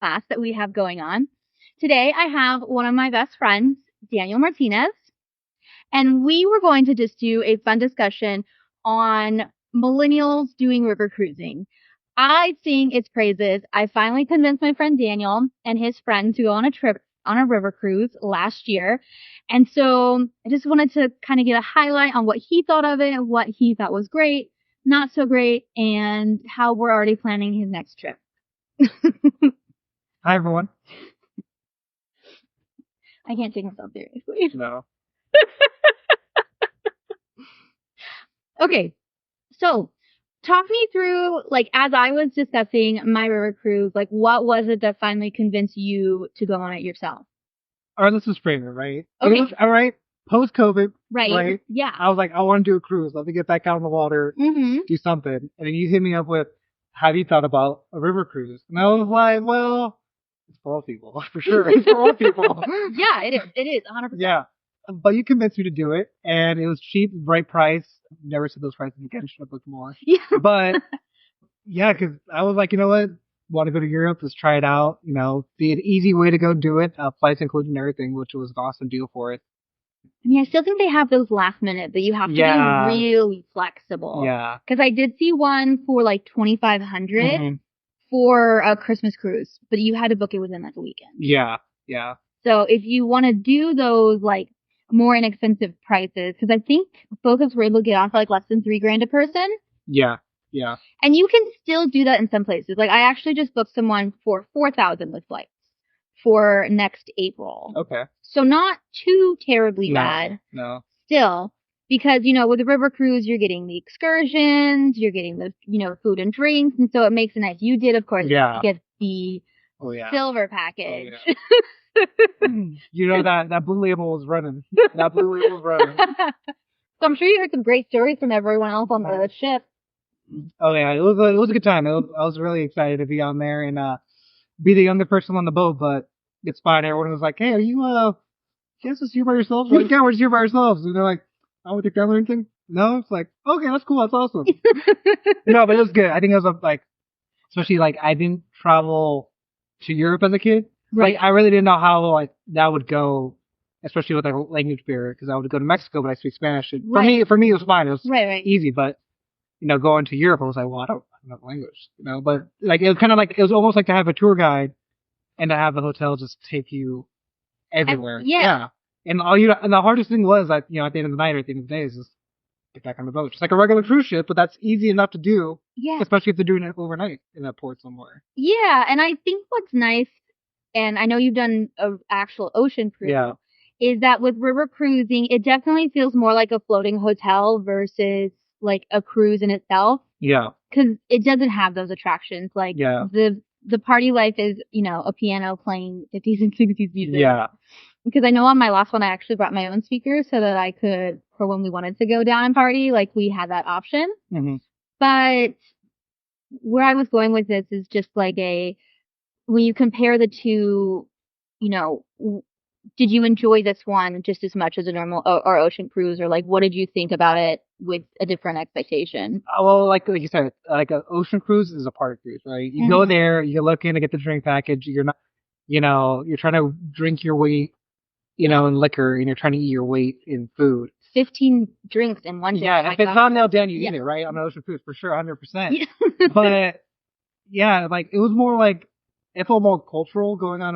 class that we have going on. Today, I have one of my best friends, Daniel Martinez, and we were going to just do a fun discussion on millennials doing river cruising. I sing its praises. I finally convinced my friend Daniel and his friend to go on a trip on a river cruise last year. And so I just wanted to kind of get a highlight on what he thought of it, what he thought was great, not so great, and how we're already planning his next trip. Hi, everyone. I can't take myself seriously. No. Okay, so talk me through, like, as I was discussing my river cruise, like, what was it that finally convinced you to go on it yourself? All right, let's just frame it, right? Okay. All right, post-COVID, Right? Yeah. I was like, I want to do a cruise. Let me get back out on the water, do something. And then you hit me up with, have you thought about a river cruise? And I was like, well, it's for all people, for sure. It's for all people. Yeah, it is. It is, 100%. Yeah. But you convinced me to do it, and it was cheap, right price. Never said those prices again. Should have booked more. Yeah. But, yeah, because I was like, you know what? Want to go to Europe? Let's try it out. You know, be an easy way to go do it. Flights included and everything, which was an awesome deal for it. I mean, I still think they have those last minute, but you have to be really flexible. Yeah. Because I did see one for like $2,500 for a Christmas cruise, but you had to book it within like a weekend. Yeah. Yeah. So if you want to do those like more inexpensive prices, because I think both of us were able to get on for like less than $3,000 a person. Yeah. Yeah. And you can still do that in some places. Like I actually just booked someone for $4,000 with flights for next April. Okay. So not too terribly bad. No. Still, because, you know, with the river cruise, you're getting the excursions, you're getting the, you know, food and drinks. And so it makes it nice. You did, of course, get the silver package. Oh, yeah. You know, that blue label was running. That blue label was running. So I'm sure you heard some great stories from everyone else on the ship. Oh, yeah. It was a good time. I was really excited to be on there and be the younger person on the boat, but it's fine. Everyone was like, hey, are you just here by yourselves? Like, yeah, we're just here by ourselves. And they're like, oh, with your family or anything? No? It's like, okay, that's cool. That's awesome. No, but it was good. I think it was like, especially like I didn't travel to Europe as a kid. Right. Like, I really didn't know how like that would go, especially with like language barrier, because I would go to Mexico, but I speak Spanish. And for me, it was fine. It was easy, but you know, going to Europe, I was like, well, I don't know the language, you know. But like, it was kind of like it was almost like to have a tour guide and to have the hotel just take you everywhere. Yeah. And and the hardest thing was like, you know, at the end of the night or at the end of the day is just get back on the boat, just like a regular cruise ship, but that's easy enough to do. Yeah. Especially if they're doing it overnight in a port somewhere. Yeah, and I think what's nice, and I know you've done an actual ocean cruise, is that with river cruising, it definitely feels more like a floating hotel versus like a cruise in itself. Yeah. Because it doesn't have those attractions. Like the party life is, you know, a piano playing 50s and 60s music. Yeah. Because I know on my last one, I actually brought my own speakers so that I could, for when we wanted to go down and party, like we had that option. Mm-hmm. But where I was going with this is just like when you compare the two, you know, did you enjoy this one just as much as a normal or ocean cruise, or like what did you think about it with a different expectation? Well, like you said, like an ocean cruise is a party cruise, right? You go there, you're looking to get the drink package. You're not, you know, you're trying to drink your weight, you know, in liquor, and you're trying to eat your weight in food. 15 drinks in one day. Yeah, if it's not nailed down, you eat it, right? On an ocean cruise, for sure, 100%. Yeah. But yeah, like it was more like, it felt more cultural going on.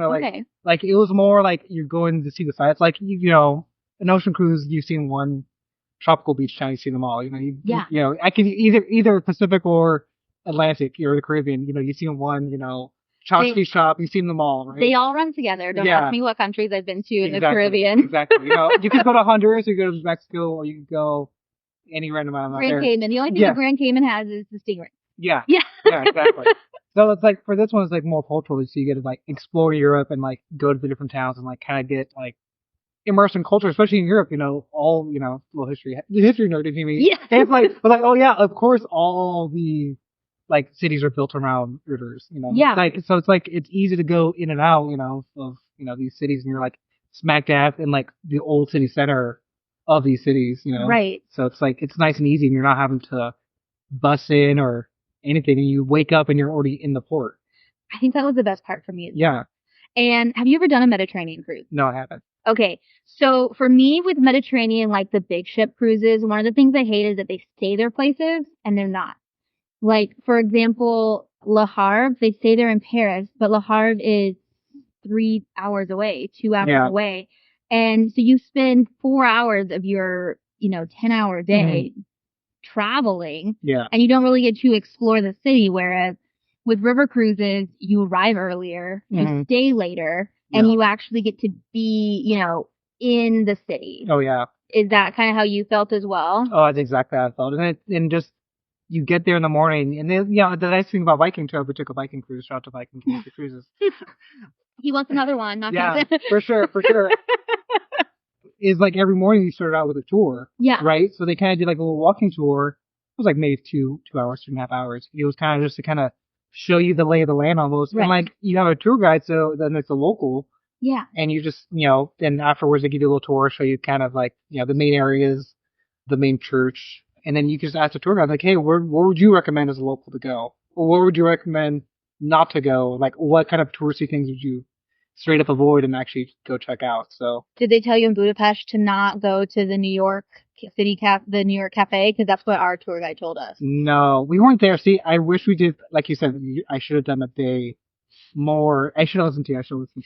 Like it was more like you're going to see the sights. Like, you know, an ocean cruise, you've seen one tropical beach town, you've seen them all. You know, you know, I can either Pacific or Atlantic or the Caribbean. You know, you've seen one. You know, Chopsky shop, you've seen them all, right? They all run together. Don't ask me what countries I've been to in the Caribbean. Exactly. You know, you could go to Honduras, you could go to Mexico, or you could go any random amount. Grand Cayman. The only thing the Grand Cayman has is the stingray. Yeah. Exactly. So it's like, for this one, it's like more culturally, so you get to like explore Europe and like go to the different towns and like kind of get like immersed in culture, especially in Europe. You know, all, you know, little history nerd if you mean. Yeah. And it's like, but like, oh yeah, of course, all the like cities are built around rivers. You know. Yeah. Like, so it's like it's easy to go in and out, you know, of these cities, and you're like smack dab in like the old city center of these cities. You know. Right. So it's like it's nice and easy, and you're not having to bus in or anything, and you wake up and you're already in the port. I think that was the best part for me. Yeah. And have you ever done a Mediterranean cruise? No, I haven't. Okay. So for me with Mediterranean, like the big ship cruises, one of the things I hate is that they stay their places and they're not. Like, for example, Le Havre, they say they're in Paris, but Le Havre is 3 hours away, 2 hours away. And so you spend 4 hours of your, 10-hour day traveling. Yeah. And you don't really get to explore the city. Whereas with river cruises, you arrive earlier, you stay later, and you actually get to be, in the city. Oh, yeah. Is that kind of how you felt as well? Oh, that's exactly how I felt. And just, you get there in the morning, and then, the nice thing about Viking too, we took a Viking cruise. Shout out to Viking Cruises. He wants another one. Not for sure. Is like every morning you started out with a tour. Yeah. Right? So they kind of did like a little walking tour. It was like maybe 2 hours, 2.5 hours. It was kind of just to kind of show you the lay of the land almost. Right. And like you have a tour guide, so then it's a local. Yeah. And you just, then afterwards they give you a little tour, show you kind of like, the main areas, the main church. And then you can just ask the tour guide, like, hey, where would you recommend as a local to go? Or where would you recommend not to go? Like, what kind of touristy things would you straight up avoid and actually go check out? So, did they tell you in Budapest to not go to the New York the New York Cafe? Because that's what our tour guide told us. No, we weren't there. See, I wish we did. Like you said, I should have done a day more. I should have listened to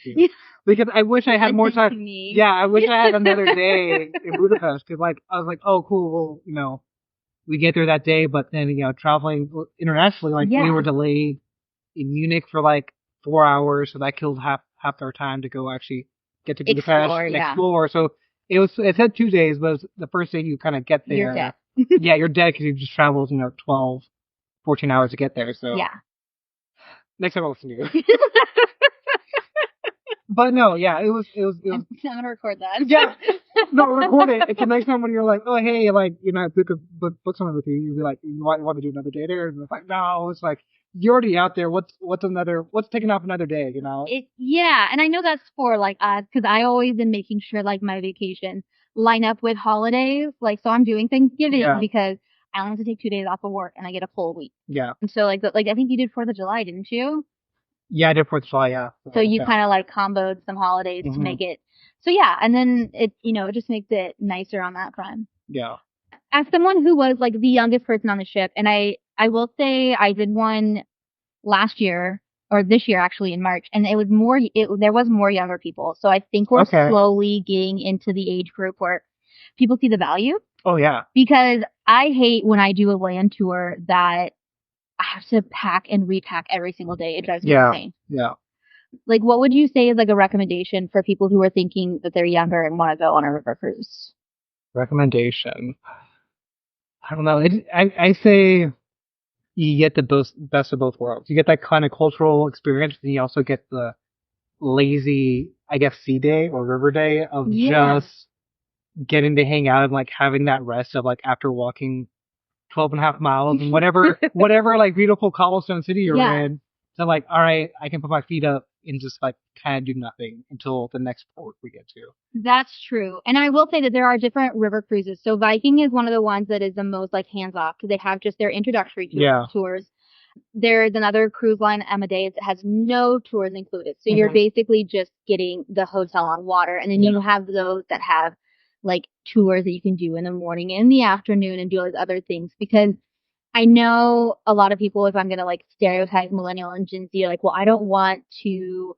you. Because I wish I had more time. Yeah, I wish I had another day in Budapest. Because I was like, oh, cool. Well, we get there that day, but then, traveling internationally, we were delayed in Munich for 4 hours, so that killed half our time to go actually get to Budapest and explore. So it said 2 days, but it was the first day you kind of get there. You're dead. Yeah, you're dead because you just traveled, 12, 14 hours to get there. So yeah. Next time I'll listen to you. But no, yeah, it was. I'm gonna record that. Yeah, no, record it. It's the next time when you're like, oh hey, book something with you. You'd be like, you want to do another day there? And it's like, no, it's like you're already out there. What's taking off another day? Yeah, and I know that's for us because I always am making sure my vacations line up with holidays. So I'm doing Thanksgiving because I only have to take 2 days off of work and I get a full week. Yeah. And so I think you did 4th of July, didn't you? Yeah, I did 4th of July, yeah. So you kind of comboed some holidays to make it. So yeah, and then it just makes it nicer on that front. Yeah. As someone who was the youngest person on the ship, and I will say I did one last year or this year actually in March, and there was more younger people. So I think we're slowly getting into the age group where people see the value. Oh yeah. Because I hate when I do a land tour that I have to pack and repack every single day. It drives me insane. Yeah. What would you say is a recommendation for people who are thinking that they're younger and want to go on a river cruise? Recommendation. I don't know. I say you get the best of both worlds. You get that kind of cultural experience, and you also get the lazy, I guess, sea day or river day of just getting to hang out and having that rest of after walking 12.5 miles and whatever beautiful cobblestone city you're in. So all right, I can put my feet up and just kind of do nothing until the next port we get to. That's true. And I will say that there are different river cruises. So Viking is one of the ones that is the most hands off because they have just their introductory tours. There's another cruise line, Amadeus, that has no tours included. So you're basically just getting the hotel on water. And then you have those that have tours that you can do in the morning and in the afternoon and do all these other things. Because I know a lot of people, if I'm going to stereotype millennial and Gen Z, well, I don't want to,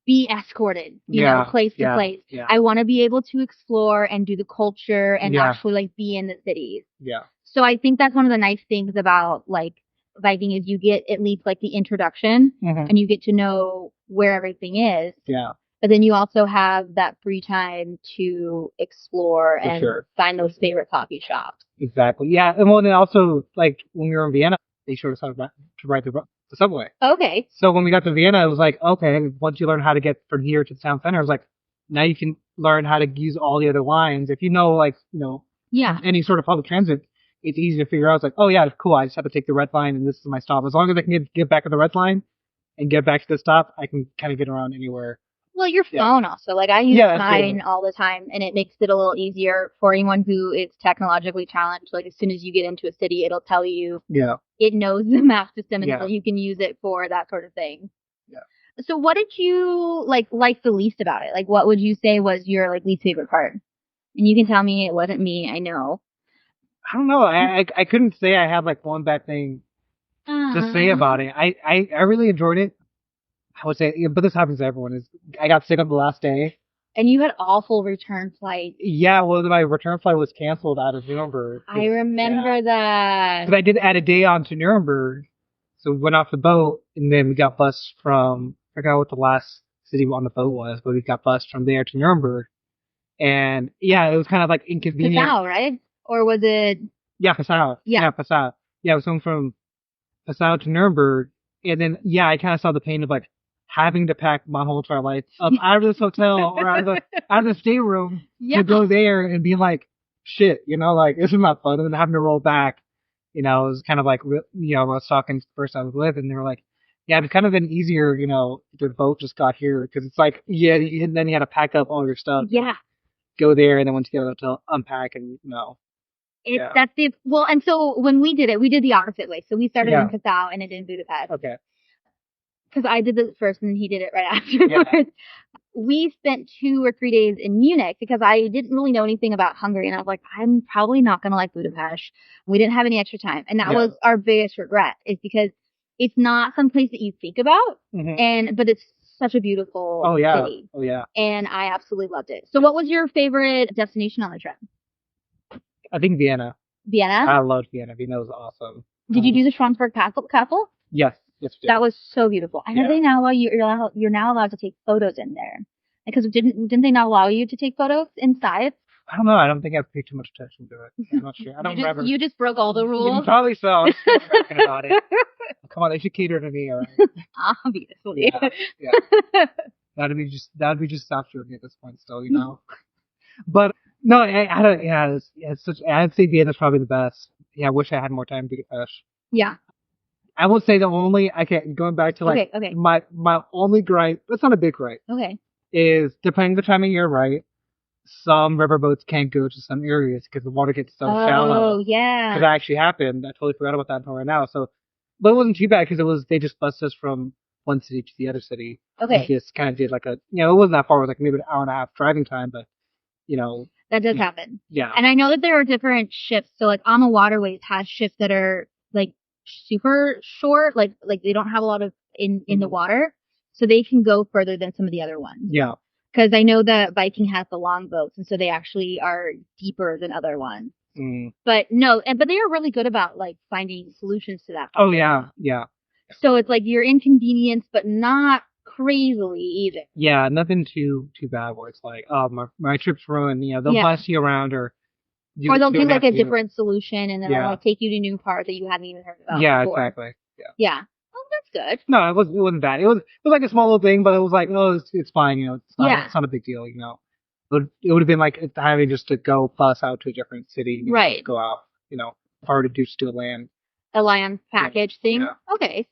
be escorted, place to place. Yeah. I want to be able to explore and do the culture and actually be in the cities. Yeah. So I think that's one of the nice things about Viking is you get at least the introduction and you get to know where everything is. Yeah. But then you also have that free time to explore and find those favorite coffee shops. Exactly. Yeah. And then also, when we were in Vienna, they showed us how to ride the subway. Okay. So when we got to Vienna, it was okay, once you learn how to get from here to the town center, it was now you can learn how to use all the other lines. If you know, any sort of public transit, it's easy to figure out. It's oh yeah, cool, I just have to take the red line and this is my stop. As long as I can get back to the red line and get back to the stop, I can kind of get around anywhere. Well, your phone also. Like, I use mine all the time, and it makes it a little easier for anyone who is technologically challenged. Like, as soon as you get into a city, it'll tell you. Yeah. It knows the map system, and so you can use it for that sort of thing. Yeah. So what did you, like the least about it? Like, what would you say was your, like, least favorite part? And you can tell me it wasn't me. I know. I don't know. I couldn't say I had, like, one bad thing to say about it. I really enjoyed it. I would say, but this happens to everyone. I got sick on the last day. And you had awful return flights. Yeah, well, my return flight was canceled out of Nuremberg. I remember that. But I did add a day on to Nuremberg. So we went off the boat, and then we got bused from, I forgot what the last city on the boat was, but we got bused from there to Nuremberg. And, yeah, it was kind of, like, inconvenient. Passau, right? Or was it? Yeah, Passau. Yeah, Passau. Yeah, it was going from Passau to Nuremberg. And then, yeah, I kind of saw the pain of, like, having to pack my whole entire life up out of this hotel or out of the stateroom to go there and be like, shit, you know, like, this is not fun. And then having to roll back, you know, it was kind of like, you know, I was talking to the person I was with, and they were like, yeah, it's kind of been easier, you know, the boat just got here, because it's like, and then you had to pack up all your stuff. Yeah. Go there, and then once you get to unpack, and, you know. That's well, and so when we did it, we did the opposite way. So we started in Passau and ended in Budapest. Okay. Because I did it first and he did it right afterwards. Yeah. We spent 2 or 3 days in Munich because I didn't really know anything about Hungary. And I was like, I'm probably not going to like Budapest. We didn't have any extra time. And that was our biggest regret, is because it's not some place that you think about. Mm-hmm. But it's such a beautiful city. Oh, yeah. And I absolutely loved it. So what was your favorite destination on the trip? I think Vienna. Vienna? I loved Vienna. Vienna was awesome. Did you do the Schwarzberg Castle? Yes. Yes, that was so beautiful. I know they now allow you're now allowed to take photos in there. Because didn't they not allow you to take photos inside? I don't know. I don't think I've paid too much attention to it. I'm not sure. I don't remember. You just broke all the rules? Probably so. I'm still talking about it. Come on, they should cater to me, all right? Obviously. Yeah. That'd be just stop shooting at this point still, you know? But no, I'd say Vienna's probably the best. Yeah, I wish I had more time to Budapest. Yeah. I will say going back to like my only gripe, it's not a big gripe. Okay. Is depending the time of year, right? Some riverboats can't go to some areas because the water gets so shallow. Oh, yeah. Because that actually happened. I totally forgot about that until right now. So, but it wasn't too bad because they just bused us from one city to the other city. Okay. We just kind of did like it wasn't that far. It was like maybe an hour and a half driving time, but you know. That does happen. Yeah. And I know that there are different ships. So like On the Waterways has ships that are like super short, like they don't have a lot of in the water, so they can go further than some of the other ones. Yeah. Because I know that Viking has the long boats, and so they actually are deeper than other ones. Mm. But they are really good about like finding solutions to that. Oh yeah, yeah. So it's like you're inconvenienced, but not crazily either. Yeah, nothing too bad where it's like, oh, my trip's ruined. You know, they'll bus you around or they'll do like a different solution, and then they'll like take you to a new part that you hadn't even heard about. Yeah, before. Exactly. Yeah. Yeah. Oh, that's good. No, it wasn't bad. It was like a small little thing, but it was like, oh, it's fine. You know, it's not a big deal. You know, it would have been like having just to go bus out to a different city, right? Go out, you know, hard to do a land package thing. Yeah. Okay.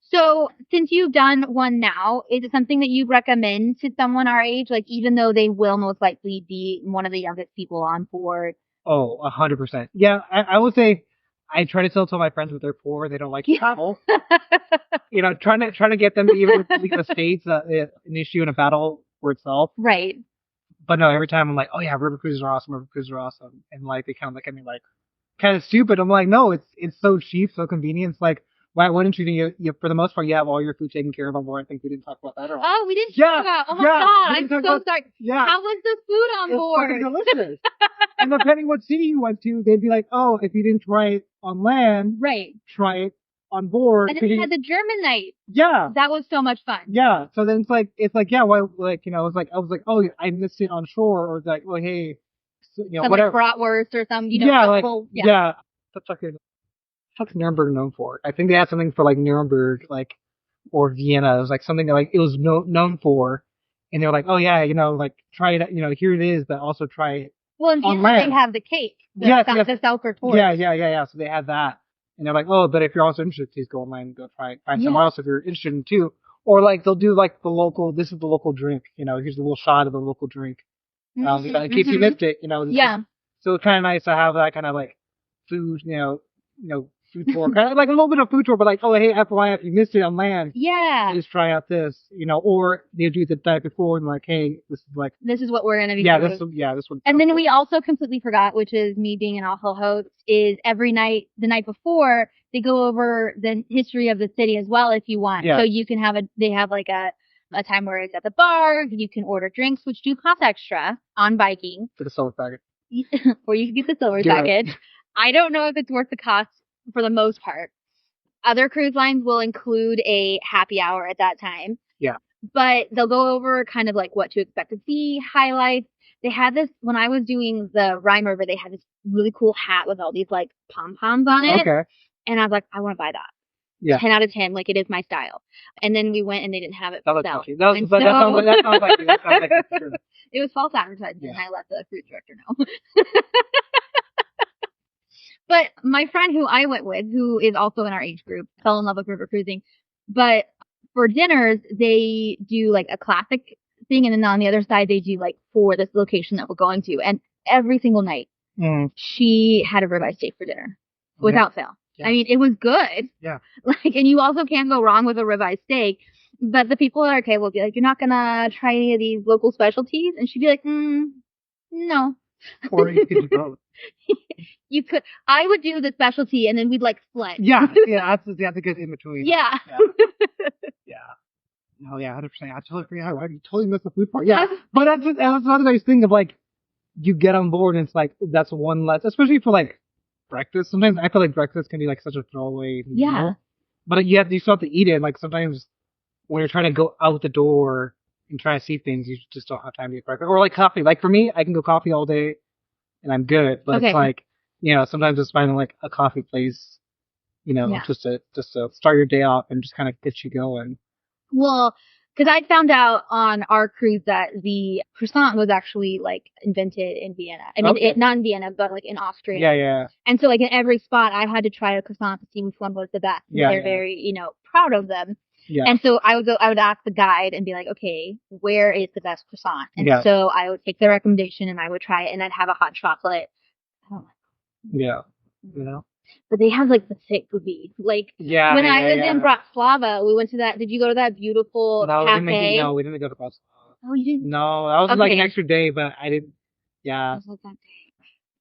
So since you've done one now, is it something that you recommend to someone our age? Like, even though they will most likely be one of the youngest people on board. Oh, 100%. Yeah, I would say I try to tell my friends that they're poor, they don't like to travel. You know, trying to get them to even leave the States, an issue and a battle for itself. Right. But no, every time I'm like, oh yeah, river cruises are awesome. And like, they kind of look at me like, kind of stupid. I'm like, no, it's so cheap, so convenient. It's like, why wouldn't you for the most part, you have all your food taken care of on board. I think we didn't talk about that at all. Oh, we didn't talk about Oh my God, I'm so sorry. Yeah. How was the food on board? It's fucking delicious. And depending what city you went to, they'd be like, oh, if you didn't try it on land, right, try it on board. And then we had the German night. Yeah. That was so much fun. Yeah. So then it's like, yeah, why, like, you know, I was like, oh, I missed it on shore, or like, well, hey, you know, some whatever. Like bratwurst or something, you know. Yeah, That's fucking, what's Nuremberg known for? I think they had something for like Nuremberg, like, or Vienna. It was like something that like it was known for, and they're like, oh yeah, you know, like try it, you know, here it is, but also try it. Well, in Vienna they have the cake, the Sauerkraut. Yeah. So they had that, and they're like, oh, but if you're also interested, please go online and go find somewhere else if you're interested in too. Or like they'll do like this is the local drink, here's a little shot of the local drink. In case you missed it, So it's kind of nice to have that kind of like food, food tour, kind of like a little bit of food tour, but like, oh, hey, FYI, if you missed it on land, just try out this, or they do it the night before and like, hey, this is what we're gonna be doing. This one. And then we also completely forgot, which is me being an awful host, is every night, the night before, they go over the history of the city as well if you want. So you can they have like a time where it's at the bar, you can order drinks, which do cost extra on Viking. For the silver package. Or you can get the silver package. I don't know if it's worth the cost for the most part. Other cruise lines will include a happy hour at that time. Yeah. But they'll go over kind of like what to expect to see, highlights. They had this, when I was doing the Rhine River, they had this really cool hat with all these like pom-poms on it. Okay. And I was like, I want to buy that. Yeah. 10 out of 10, like it is my style. And then we went and they didn't have it. That sounds like you. That sounds like you. It was false advertising, and I let the cruise director know. But my friend who I went with, who is also in our age group, fell in love with river cruising. But for dinners, they do like a classic thing, and then on the other side, they do like for this location that we're going to. And every single night, she had a ribeye steak for dinner, without fail. Yeah. I mean, it was good. Yeah. And you also can't go wrong with a ribeye steak. But the people at our table will be like, you're not gonna try any of these local specialties? And she'd be like, no. Or you could do both. You could. I would do the specialty, and then we'd like split. Yeah, that's a good in between. Yeah. No, 100%. I totally agree. I totally missed the food part. Yeah, but that's another nice thing of like, you get on board, and it's like that's one less, especially for like breakfast. Sometimes I feel like breakfast can be like such a throwaway meal. But you still have to eat it. And like sometimes when you're trying to go out the door and try to see things, you just don't have time to eat breakfast. Or like coffee. Like for me, I can go coffee all day and I'm good. But it's like, sometimes just finding like a coffee place, just to start your day off and just kind of get you going. Well, because I found out on our cruise that the croissant was actually like invented in Vienna. I mean, not in Vienna, but like in Austria. Yeah. And so like in every spot, I had to try a croissant to see which one was the best. They're very, proud of them. Yeah. And so I would ask the guide and be like, okay, where is the best croissant? And so I would take their recommendation and I would try it, and I'd have a hot chocolate. Oh. Yeah. But they have like the thick goodies. Like when I was in Bratislava, we went to that. Did you go to that beautiful cafe? No, we didn't go to Bratislava. Oh, you didn't? No, that was like an extra day, but I didn't. Yeah. That was that day.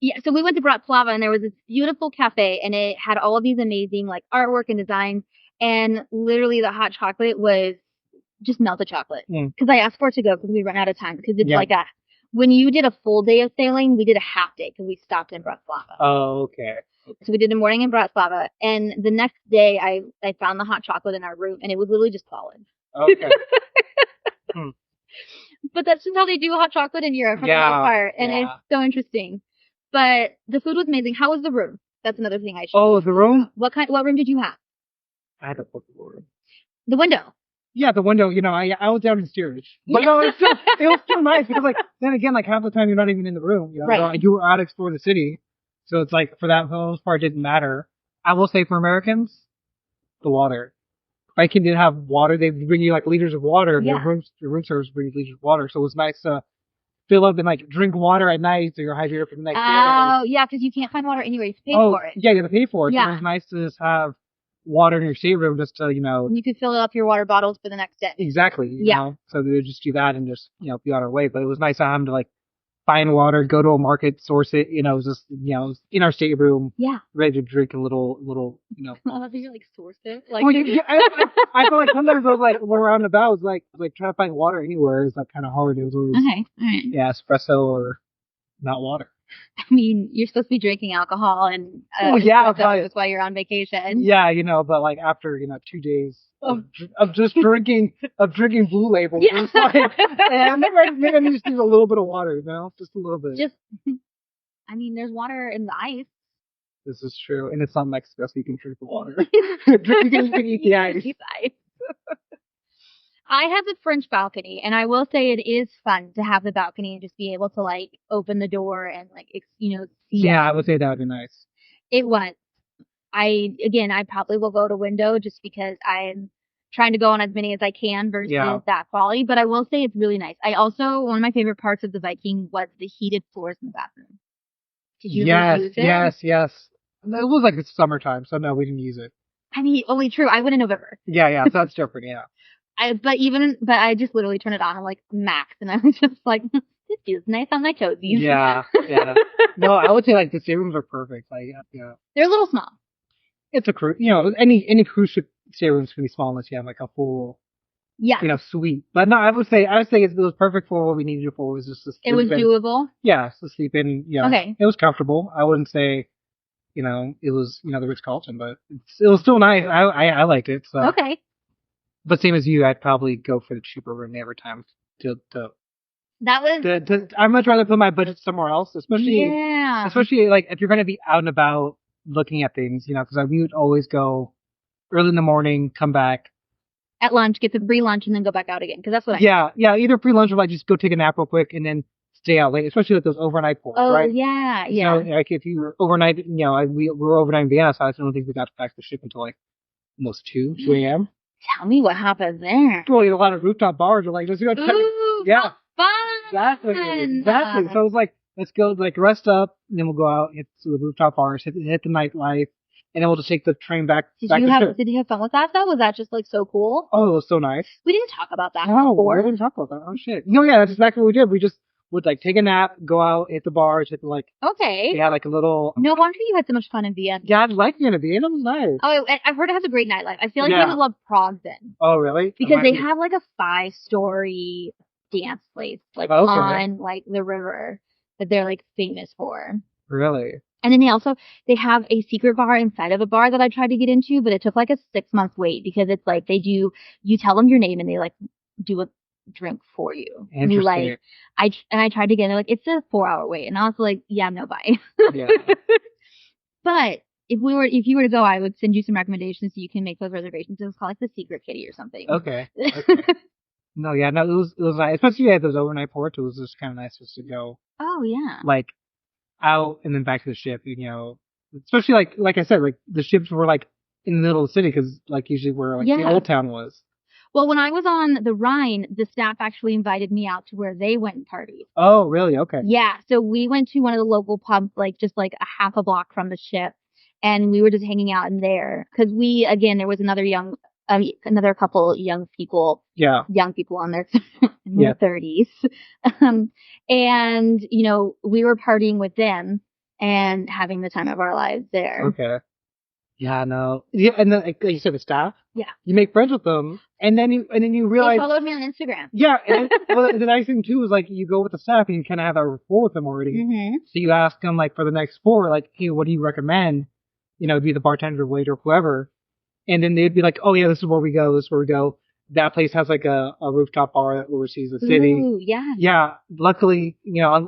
Yeah, so we went to Bratislava, and there was this beautiful cafe, and it had all of these amazing like artwork and designs. And literally the hot chocolate was just melted chocolate. Because I asked for it to go because we ran out of time. Because it's like when you did a full day of sailing, we did a half day because we stopped in Bratislava. Oh, okay. So we did a morning in Bratislava. And the next day, I found the hot chocolate in our room, and it was literally just solid. Okay. But that's just how they do hot chocolate in Europe for the most part. And it's so interesting. But the food was amazing. How was the room? That's another thing I should. Oh, the room? What room did you have? I had a portable room. The window. Yeah, the window. I was down in steerage, but no, it was still nice because like then again, like half the time you're not even in the room. Right. You were out exploring the city, so it's like for the most part, it didn't matter. I will say for Americans, the water. Viking did have water. They bring you like liters of water. Yeah. Your room service brings liters of water, so it was nice to fill up and like drink water at night so you're hydrated for the next day. Oh, yeah, because you can't find water anywhere. You have to pay for it. Yeah, you have to pay for it. Yeah. So it was nice to just have water in your stateroom just to, You could fill up your water bottles for the next day. Exactly. You know? So we would just do that and just, be on our way. But it was nice to have them to like find water, go to a market, source it, just, in our stateroom. Yeah. Ready to drink a little. I love that you like source it. Like, I feel like sometimes I was like, when around about, was like trying to find water anywhere is like kind of hard. It was always, okay. All right. Yeah, espresso or not water. I mean, you're supposed to be drinking alcohol and that's why you're on vacation. Yeah, but like after 2 days of just drinking Blue Label, it's like, maybe I need to use a little bit of water, just a little bit. I mean, there's water in the ice. This is true, and it's not Mexico, so you can drink the water. You can eat the ice. I have the French balcony, and I will say it is fun to have the balcony and just be able to like open the door and like see. Yeah, I would say that would be nice. It was. I probably will go to window just because I'm trying to go on as many as I can versus that quality. But I will say it's really nice. One of my favorite parts of the Viking was the heated floors in the bathroom. Did you use it? Yes. It was like it's summertime, so no, we didn't use it. I mean, only true. I went in November. Yeah, so that's different, yeah. But I just literally turned it on. I'm like, max. And I was just like, this feels nice on my toesies. Yeah. No, I would say like the staterooms are perfect. Like, they're a little small. It's a cruise, any cruise ship staterooms can be small unless you have like a full, suite. But no, I would say it was perfect for what we needed it for. It was just to sleep in. It was doable? Yeah, to sleep in, Okay. It was comfortable. I wouldn't say, it was, the Ritz-Carlton, but it was still nice. I liked it. So. Okay. But same as you, I'd probably go for the cheaper room every time I'd much rather put my budget somewhere else, especially like if you're going to be out and about looking at things, because we would always go early in the morning, come back at lunch, get the free lunch, and then go back out again. Because that's what either free lunch or like just go take a nap real quick and then stay out late, especially with those overnight ports, right? Yeah. Like if you were overnight, we were overnight in Vienna, so I don't think we got back to the ship until like almost 2 a.m. Tell me what happened there. Well, a lot of rooftop bars are like, let's go. Yeah. Fun. Exactly. So it was like, let's go, like, rest up, and then we'll go out, hit the rooftop bars, hit the nightlife, and then we'll just take the train back. Did you have fun with that, though? Was that just, like, so cool? Oh, it was so nice. We didn't talk about that before. We didn't talk about that. Oh, shit. No, yeah, that's exactly what we did. We just would, like, take a nap, go out, hit the bars, hit the, like... Okay. We had, like, a little... No wonder you had so much fun in Vienna. Yeah, I like Vienna. Vienna was nice. Oh, I've heard it has a great nightlife. I feel like you would love Prague then. Oh, really? Because they have, like, a 5-story dance place, like, on, like, the river that they're, like, famous for. Really? And then they have a secret bar inside of a bar that I tried to get into, but it took, like, a 6-month wait because it's, like, you tell them your name and they, like, do a drink for you. Interesting. Like, I tried to get in, they're like, it's a 4-hour wait. And I was like, yeah, no, bye. Yeah. But if you were to go, I would send you some recommendations so you can make those reservations. It was called, like, the Secret Kitty or something. Okay. No, it was nice. Especially at those overnight ports, it was just kind of nice just to go. Oh, yeah. Like, out and then back to the ship, especially like I said, like the ships were like in the middle of the city because like usually where like the old town was. Well, when I was on the Rhine, the staff actually invited me out to where they went and partied. Oh, really? Okay. Yeah. So we went to one of the local pubs, like just like a half a block from the ship, and we were just hanging out in there because there was another couple young people on there in their 30s. And, we were partying with them and having the time of our lives there. Okay. Yeah, no. Yeah, and then, like you said, the staff? Yeah. You make friends with them, and then you realize... They followed me on Instagram. Yeah, and the nice thing, too, is, like, you go with the staff, and you kind of have that rapport with them already. Mm-hmm. So you ask them, like, for the next sport, like, hey, what do you recommend? Be the bartender, waiter, whoever. And then they'd be like, oh, yeah, this is where we go. That place has, like, a rooftop bar that oversees the city. Ooh, yeah. Yeah. Luckily, not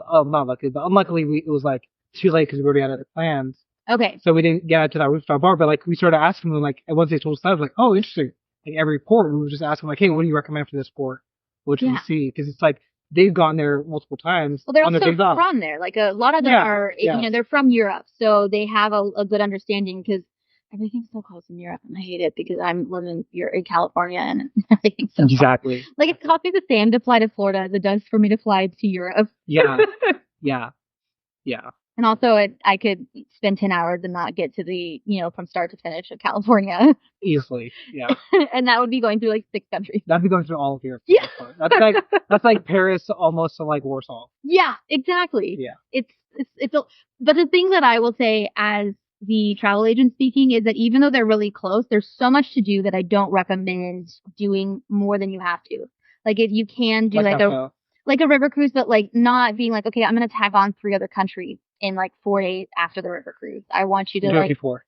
luckily, but unluckily, it was, like, too late because we already had other plans. Okay. So we didn't get out to that rooftop bar, but, like, we started asking them, like, and once they told us that, I was like, oh, interesting. Like, every port, we would just ask them, like, hey, what do you recommend for this port? What should we see? Because it's, like, they've gone there multiple times. Well, they're also from there. Like, a lot of them are, they're from Europe, so they have a good understanding because everything's so close in Europe, and I hate it because I'm living in California, and everything's so exactly. Like, it costs me the same to fly to Florida as it does for me to fly to Europe. Yeah. And also, I could spend 10 hours and not get to the, from start to finish of California. Easily, yeah. And that would be going through, like, 6 countries. That'd be going through all of Europe. Yeah. That's like Paris almost to, like, Warsaw. Yeah, exactly. Yeah. But the thing that I will say as the travel agent speaking is that even though they're really close, there's so much to do that I don't recommend doing more than you have to. Like, if you can do like a river cruise, but like not being like, okay, I'm going to tag on 3 other countries in like 4 days after the river cruise. I want you to do it before.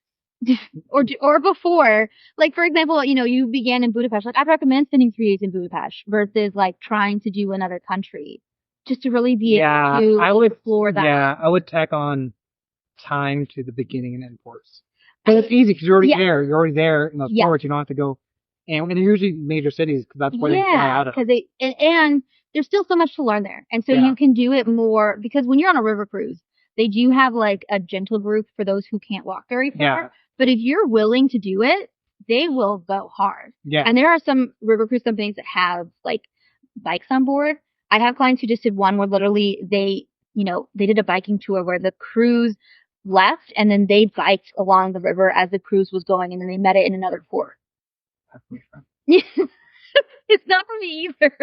or before. Like, for example, you began in Budapest. Like, I'd recommend spending 3 days in Budapest versus like trying to do another country just to really be able to explore that. Yeah, I would tack on time to the beginning and end ports. But it's easy because you're already there. You're already there in those ports. You don't have to go. And they're usually major cities because that's where they fly out of. And there's still so much to learn there. And so you can do it more because when you're on a river cruise, they do have like a gentle group for those who can't walk very far. Yeah. But if you're willing to do it, they will go hard. Yeah. And there are some river cruise companies that have like bikes on board. I have clients who just did one where literally they did a biking tour where the cruise left and then they biked along the river as the cruise was going and then they met it in another port. That's pretty fun. It's not for me either.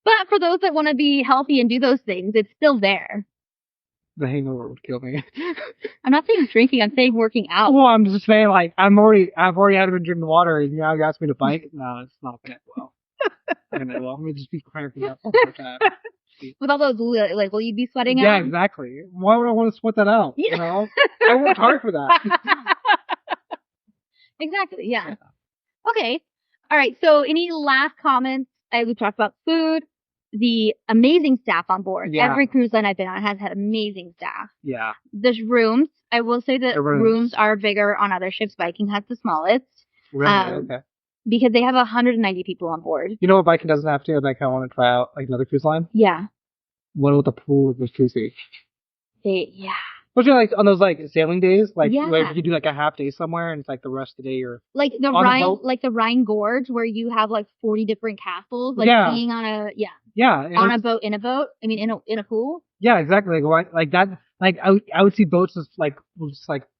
But for those that want to be healthy and do those things, it's still there. The hangover would kill me. I'm not saying drinking, I'm saying working out. Well, I'm just saying, like, I've already had to drink the water, and now you ask me to bike? No, it's not that well. Let me just be prepared for that one more time. With all those, like, will you be sweating out? Yeah, exactly. Why would I want to sweat that out? You know? I worked hard for that. Exactly, yeah. Okay. All right, so any last comments? We talked about food, the amazing staff on board. Yeah. Every cruise line I've been on has had amazing staff. Yeah. There's rooms. I will say that rooms are bigger on other ships. Viking has the smallest. Really? Okay. Because they have 190 people on board. You know what Viking doesn't have to? Like, I want to try out like another cruise line. Yeah. One with the pool with the jacuzzi. Yeah. Especially like on those like sailing days, like where you do like a half day somewhere, and it's like the rest of the day you're like the Rhine Gorge, where you have like 40 different castles, like being on on a boat in a boat. I mean, in a pool. Yeah, exactly. Like that. Like I would see boats just like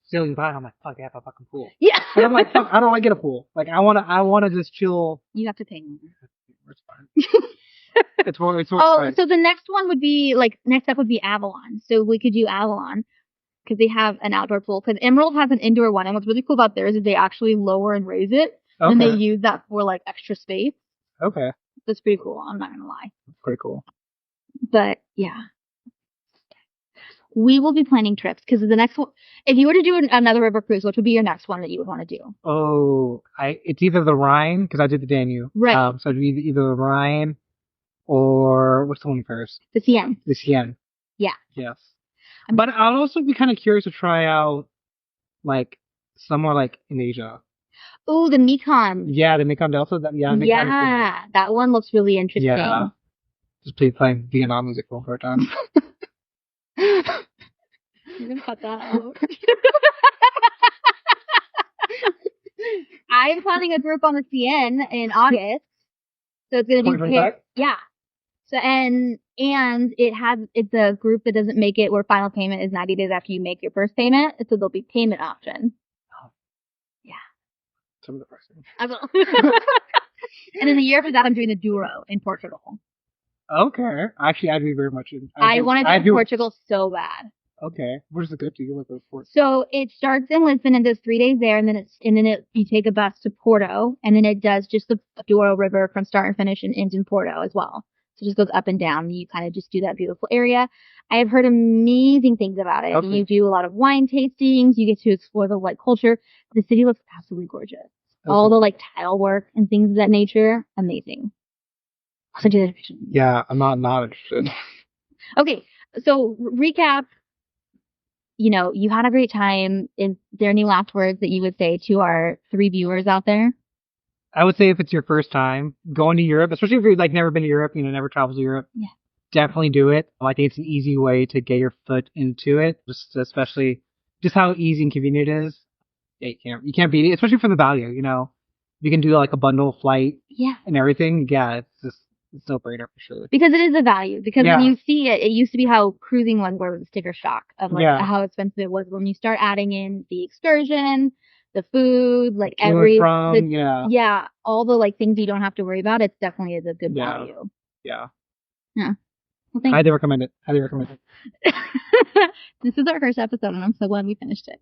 sailing by. And I'm like, fuck, I have a fucking pool. Yeah. And I'm like, fuck, I don't want to get a pool. Like I wanna just chill. You have to pay more. It's fine. It's more. So the next one would be next up would be Avalon. So we could do Avalon. Because they have an outdoor pool. Because Emerald has an indoor one. And what's really cool about theirs is they actually lower and raise it. Okay. And they use that for, like, extra space. Okay. That's pretty cool. I'm not going to lie. That's pretty cool. But, yeah. We will be planning trips. Because the next one, if you were to do another river cruise, what would be your next one that you would want to do? Oh, it's either the Rhine, because I did the Danube. Right. So it'd be either the Rhine or, what's the one first? The Seine. The Seine. Yeah. Yes. But I'll also be kind of curious to try out, like, somewhere like in Asia. Oh, the Mekong. Yeah, the Mekong Delta. That one looks really interesting. Yeah. Just playing Vietnam music for a time. You're going to cut that out. I'm planning a group on the Seine in August. So it's going to be... Yeah. So, and it's a group that doesn't make it where final payment is 90 days after you make your first payment. So there'll be payment options. Oh. Yeah. Some of the pricing. I will. And then the year after that, I'm doing the Douro in Portugal. Okay. Actually, I'd be very much in. I want to do Portugal so bad. Okay. Where's the good to you? So it starts in Lisbon and does 3 days there, and then you take a bus to Porto, and then it does just the Douro River from start and finish and ends in Porto as well. So it just goes up and down. And you kind of just do that beautiful area. I have heard amazing things about it. Okay. You do a lot of wine tastings. You get to explore the culture. The city looks absolutely gorgeous. Okay. All the tile work and things of that nature, amazing. I'll send you that picture. Yeah, I'm not interested. Okay, so recap. You had a great time. Is there any last words that you would say to our 3 viewers out there? I would say if it's your first time going to Europe, especially if you've never been to Europe, never traveled to Europe, definitely do it. I think it's an easy way to get your foot into it, especially how easy and convenient it is. Yeah, you can't beat it, especially for the value. You can do a bundle flight, and everything. Yeah, it's no brainer for sure. Because it is a value. Because when you see it, it used to be how cruising was, where it was a sticker shock of how expensive it was. When you start adding in the excursion, the food, all the things you don't have to worry about, it's definitely is a good value. Yeah. Yeah. Well, highly recommend it. This is our first episode, and I'm so glad we finished it.